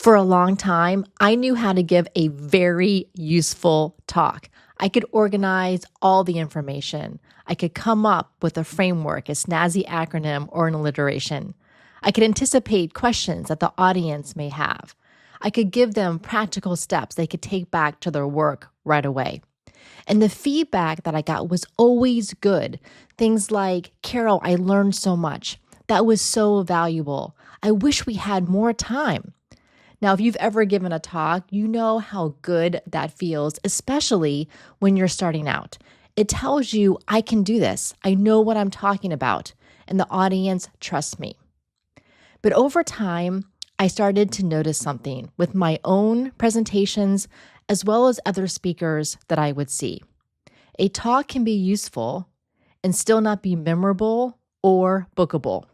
For a long time, I knew how to give a very useful talk. I could organize all the information. I could come up with a framework, a snazzy acronym, or an alliteration. I could anticipate questions that the audience may have. I could give them practical steps they could take back to their work right away. And the feedback that I got was always good. Things like, Carol, I learned so much. That was so valuable. I wish we had more time. Now, if you've ever given a talk, you know how good that feels, especially when you're starting out. It tells you, I can do this. I know what I'm talking about, and the audience trusts me. But over time, I started to notice something with my own presentations, as well as other speakers that I would see. A talk can be useful and still not be memorable or bookable.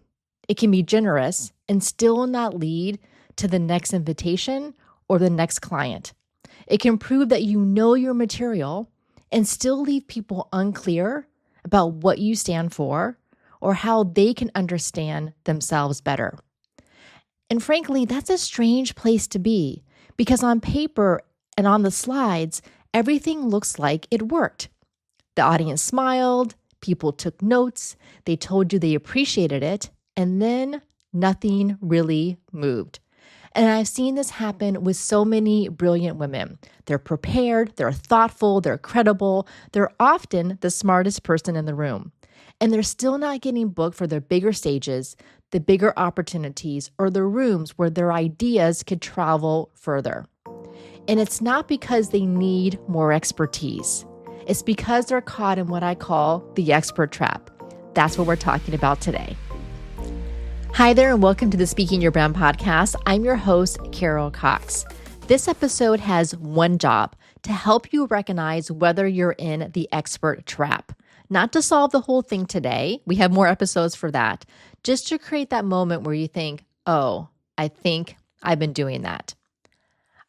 It can be generous and still not lead to the next invitation or the next client. It can prove that you know your material and still leave people unclear about what you stand for or how they can understand themselves better. And frankly, that's a strange place to be because on paper and on the slides, everything looks like it worked. The audience smiled, people took notes, they told you they appreciated it, and then nothing really moved. And I've seen this happen with so many brilliant women. They're prepared, they're thoughtful, they're credible, they're often the smartest person in the room. And they're still not getting booked for their bigger stages, the bigger opportunities, or the rooms where their ideas could travel further. And it's not because they need more expertise. It's because they're caught in what I call the expert trap. That's what we're talking about today. Hi there, and welcome to the Speaking Your Brand podcast. I'm your host, Carol Cox. This episode has one job: to help you recognize whether you're in the expert trap. Not to solve the whole thing today. We have more episodes for that. Just to create that moment where you think, oh, I think I've been doing that.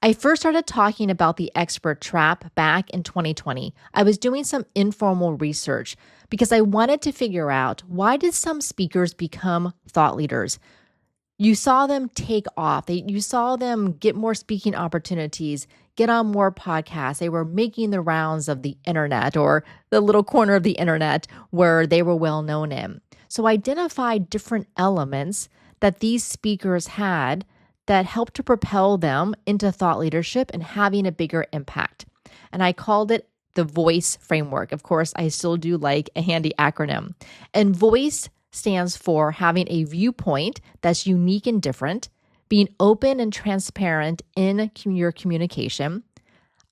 I first started talking about the expert trap back in 2020. I was doing some informal research because I wanted to figure out, why did some speakers become thought leaders? You saw them take off. You saw them get more speaking opportunities, get on more podcasts. They were making the rounds of the internet or the little corner of the internet where they were well known in. So I identified different elements that these speakers had that helped to propel them into thought leadership and having a bigger impact. And I called it the VOICE framework. Of course, I still do like a handy acronym. And VOICE stands for having a viewpoint that's unique and different, being open and transparent in your communication.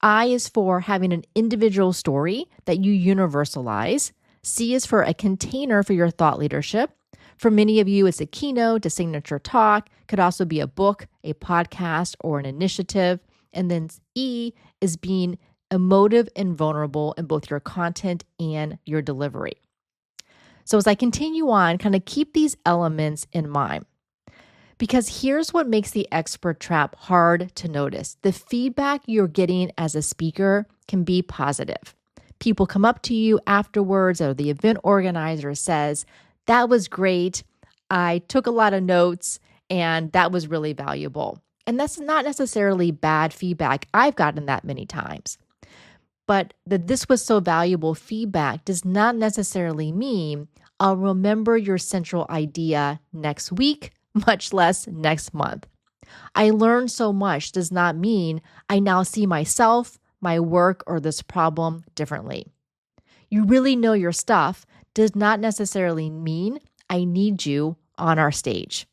I is for having an individual story that you universalize. C is for a container for your thought leadership. For many of you, it's a keynote, a signature talk, could also be a book, a podcast, or an initiative. And then E is being emotive and vulnerable in both your content and your delivery. So as I continue on, kind of keep these elements in mind. Because here's what makes the expert trap hard to notice. The feedback you're getting as a speaker can be positive. People come up to you afterwards, or the event organizer says, "That was great. I took a lot of notes and that was really valuable." And that's not necessarily bad feedback. I've gotten that many times. But that this was so valuable feedback does not necessarily mean I'll remember your central idea next week, much less next month. I learned so much does not mean I now see myself, my work, or this problem differently. You really know your stuff does not necessarily mean I need you on our stage.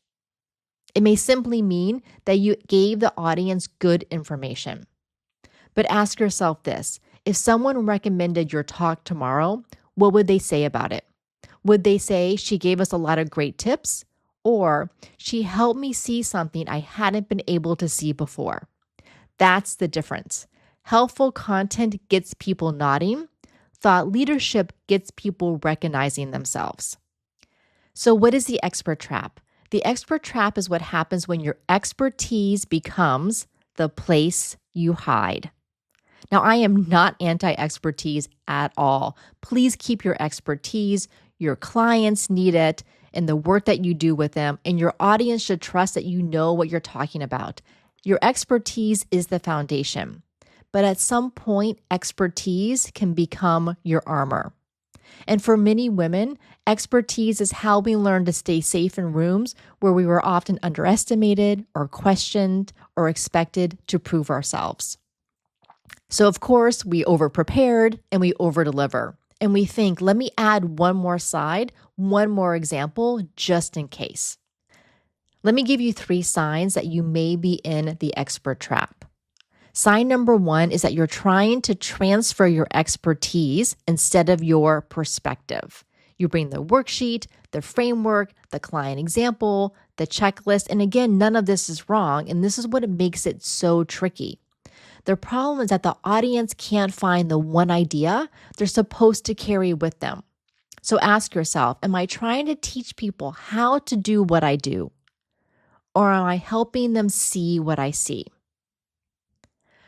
It may simply mean that you gave the audience good information. But ask yourself this: if someone recommended your talk tomorrow, what would they say about it? Would they say, "She gave us a lot of great tips," or "She helped me see something I hadn't been able to see before"? That's the difference. Helpful content gets people nodding. Thought leadership gets people recognizing themselves. So what is the expert trap? The expert trap is what happens when your expertise becomes the place you hide. Now, I am not anti-expertise at all. Please keep your expertise. Your clients need it in the work that you do with them, and your audience should trust that you know what you're talking about. Your expertise is the foundation, but at some point, expertise can become your armor. And for many women, expertise is how we learn to stay safe in rooms where we were often underestimated or questioned or expected to prove ourselves. So, of course, we over-prepared and we over-deliver. And we think, let me add one more side, one more example, just in case. Let me give you 3 signs that you may be in the expert trap. Sign number 1 is that you're trying to transfer your expertise instead of your perspective. You bring the worksheet, the framework, the client example, the checklist, and again, none of this is wrong, and this is what makes it so tricky. The problem is that the audience can't find the one idea they're supposed to carry with them. So ask yourself, am I trying to teach people how to do what I do? Or am I helping them see what I see?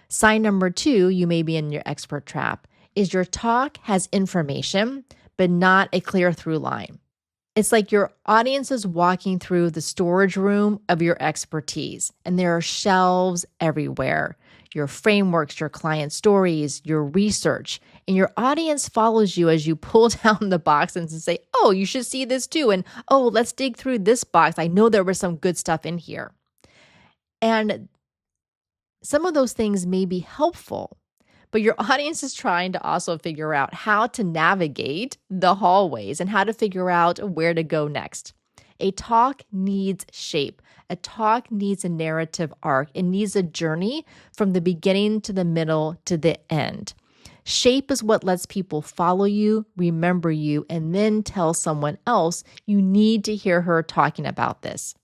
Sign number 2, you may be in your expert trap, is your talk has information, but not a clear through line. It's like your audience is walking through the storage room of your expertise, and there are shelves everywhere. Your frameworks, your client stories, your research, and your audience follows you as you pull down the boxes and say, oh, you should see this too. And oh, let's dig through this box. I know there was some good stuff in here. And some of those things may be helpful, but your audience is trying to also figure out how to navigate the hallways and how to figure out where to go next. A talk needs shape. A talk needs a narrative arc. It needs a journey from the beginning to the middle to the end. Shape is what lets people follow you, remember you, and then tell someone else you need to hear her talking about this.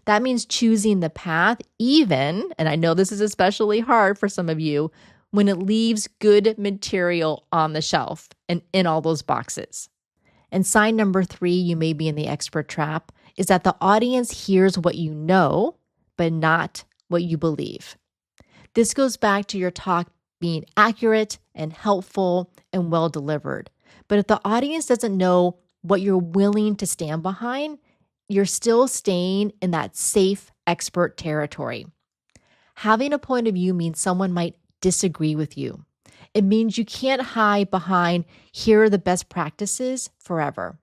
That means choosing the path even, and I know this is especially hard for some of you, when it leaves good material on the shelf and in all those boxes. And sign number 3, you may be in the expert trap, is that the audience hears what you know, but not what you believe. This goes back to your talk being accurate and helpful and well delivered. But if the audience doesn't know what you're willing to stand behind, you're still staying in that safe expert territory. Having a point of view means someone might disagree with you. It means you can't hide behind, here are the best practices forever.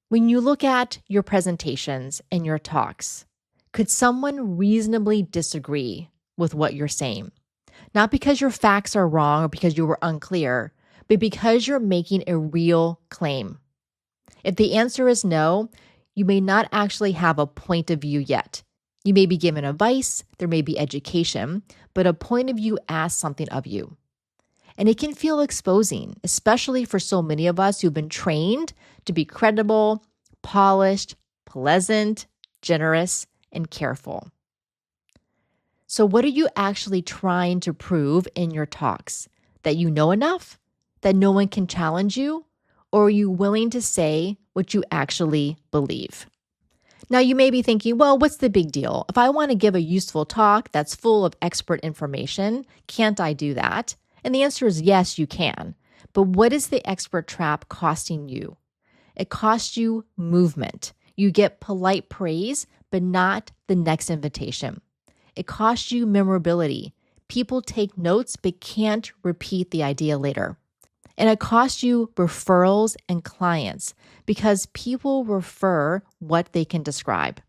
When you look at your presentations and your talks, could someone reasonably disagree with what you're saying? Not because your facts are wrong or because you were unclear, but because you're making a real claim. If the answer is no, you may not actually have a point of view yet. You may be given advice, there may be education, but a point of view asks something of you. And it can feel exposing, especially for so many of us who've been trained to be credible, polished, pleasant, generous, and careful. So what are you actually trying to prove in your talks? That you know enough? That no one can challenge you? Or are you willing to say what you actually believe? Now, you may be thinking, well, what's the big deal? If I want to give a useful talk that's full of expert information, can't I do that? And the answer is yes, you can. But what is the expert trap costing you? It costs you movement. You get polite praise, but not the next invitation. It costs you memorability. People take notes, but can't repeat the idea later. And it costs you referrals and clients because people refer what they can describe.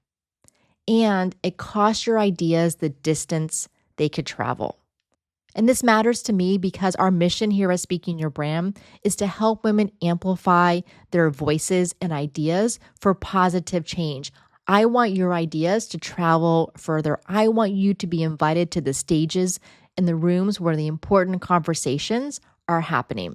And it costs your ideas the distance they could travel. And this matters to me because our mission here at Speaking Your Brand is to help women amplify their voices and ideas for positive change. I want your ideas to travel further. I want you to be invited to the stages and the rooms where the important conversations are happening.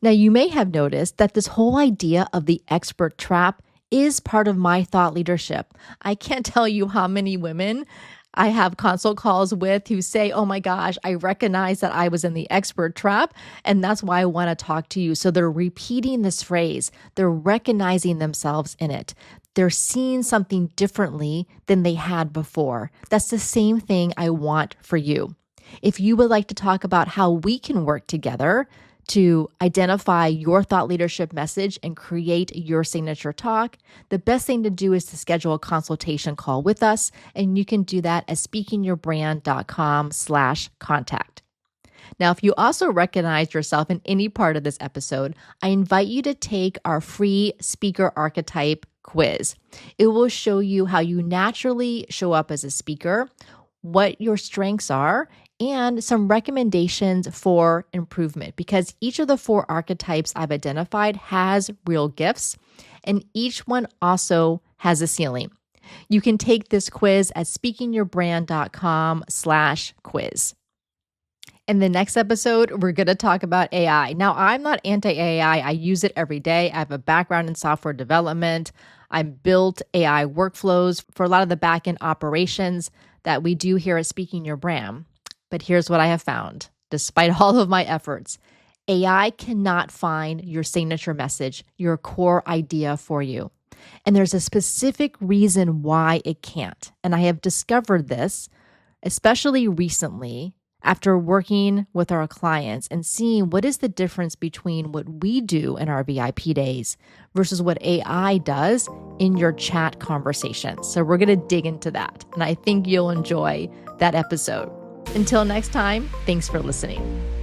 Now, you may have noticed that this whole idea of the expert trap is part of my thought leadership. I can't tell you how many women I have consult calls with who say, oh my gosh, I recognize that I was in the expert trap, and that's why I want to talk to you. So they're repeating this phrase. They're recognizing themselves in it. They're seeing something differently than they had before. That's the same thing I want for you. If you would like to talk about how we can work together to identify your thought leadership message and create your signature talk, the best thing to do is to schedule a consultation call with us. And you can do that at speakingyourbrand.com/contact. Now, if you also recognize yourself in any part of this episode, I invite you to take our free speaker archetype quiz. It will show you how you naturally show up as a speaker, what your strengths are, and some recommendations for improvement, because each of the 4 archetypes I've identified has real gifts, and each one also has a ceiling. You can take this quiz at speakingyourbrand.com/quiz. In the next episode, we're going to talk about AI. Now, I'm not anti-AI. I use it every day. I have a background in software development. I built AI workflows for a lot of the back-end operations that we do here at Speaking Your Brand. But here's what I have found. Despite all of my efforts, AI cannot find your signature message, your core idea for you. And there's a specific reason why it can't. And I have discovered this, especially recently, after working with our clients and seeing what is the difference between what we do in our VIP days versus what AI does in your chat conversations. So we're going to dig into that. And I think you'll enjoy that episode. Until next time, thanks for listening.